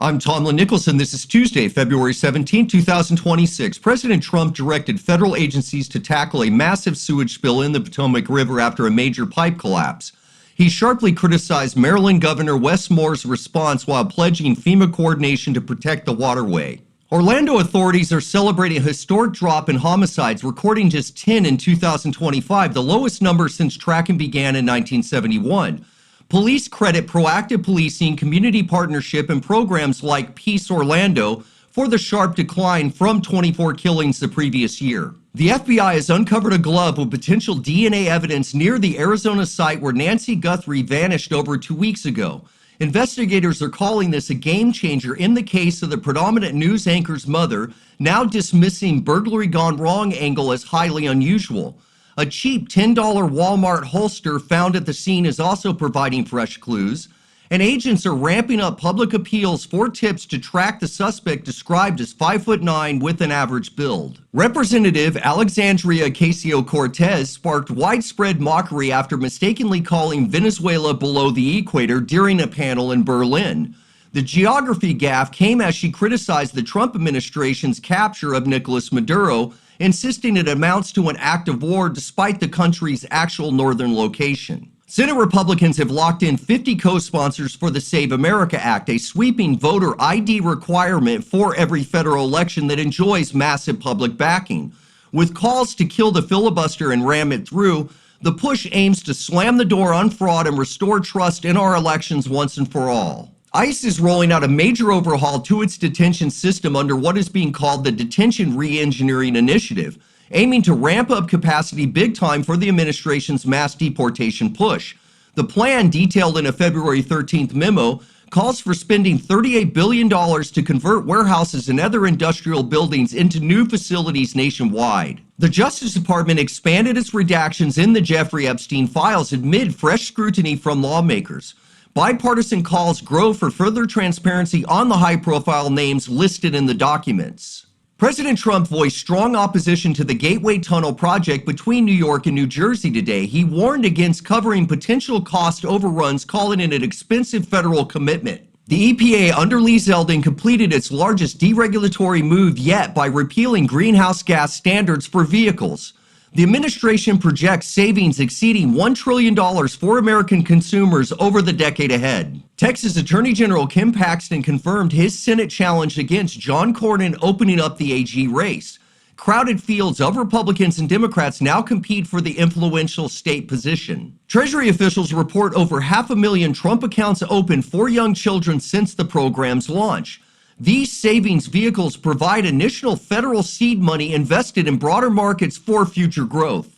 I'm Tomlyn Nicholson. This is Tuesday, February 17, 2026. President Trump directed federal agencies to tackle a massive sewage spill in the Potomac River after a major pipe collapse. He sharply criticized Maryland Governor Wes Moore's response while pledging FEMA coordination to protect the waterway. Orlando authorities are celebrating a historic drop in homicides, recording just 10 in 2025, the lowest number since tracking began in 1971. Police credit proactive policing, community partnership, and programs like Peace Orlando for the sharp decline from 24 killings the previous year. The FBI has uncovered a glove with potential DNA evidence near the Arizona site where Nancy Guthrie vanished over 2 weeks ago. Investigators are calling this a game changer in the case of the predominant news anchor's mother, now dismissing burglary-gone-wrong angle as highly unusual. A cheap $10 Walmart holster found at the scene is also providing fresh clues, and agents are ramping up public appeals for tips to track the suspect described as 5'9" with an average build. Representative Alexandria Ocasio-Cortez sparked widespread mockery after mistakenly calling Venezuela below the equator during a panel in Berlin. The geography gaffe came as she criticized the Trump administration's capture of Nicolas Maduro, insisting it amounts to an act of war despite the country's actual northern location. Senate Republicans have locked in 50 co-sponsors for the Save America Act, a sweeping voter ID requirement for every federal election that enjoys massive public backing. With calls to kill the filibuster and ram it through, the push aims to slam the door on fraud and restore trust in our elections once and for all. ICE is rolling out a major overhaul to its detention system under what is being called the Detention Re-Engineering Initiative, aiming to ramp up capacity big time for the administration's mass deportation push. The plan, detailed in a February 13th memo, calls for spending $38 billion to convert warehouses and other industrial buildings into new facilities nationwide. The Justice Department expanded its redactions in the Jeffrey Epstein files amid fresh scrutiny from lawmakers. Bipartisan calls grow for further transparency on the high-profile names listed in the documents. President Trump voiced strong opposition to the Gateway Tunnel project between New York and New Jersey today. He warned against covering potential cost overruns, calling it an expensive federal commitment. The EPA under Lee Zeldin completed its largest deregulatory move yet by repealing greenhouse gas standards for vehicles. The administration projects savings exceeding $1 trillion for American consumers over the decade ahead. Texas Attorney General Ken Paxton confirmed his Senate challenge against John Cornyn, opening up the AG race. Crowded fields of Republicans and Democrats now compete for the influential state position. Treasury officials report over 500,000 Trump accounts opened for young children since the program's launch. These savings vehicles provide initial federal seed money invested in broader markets for future growth.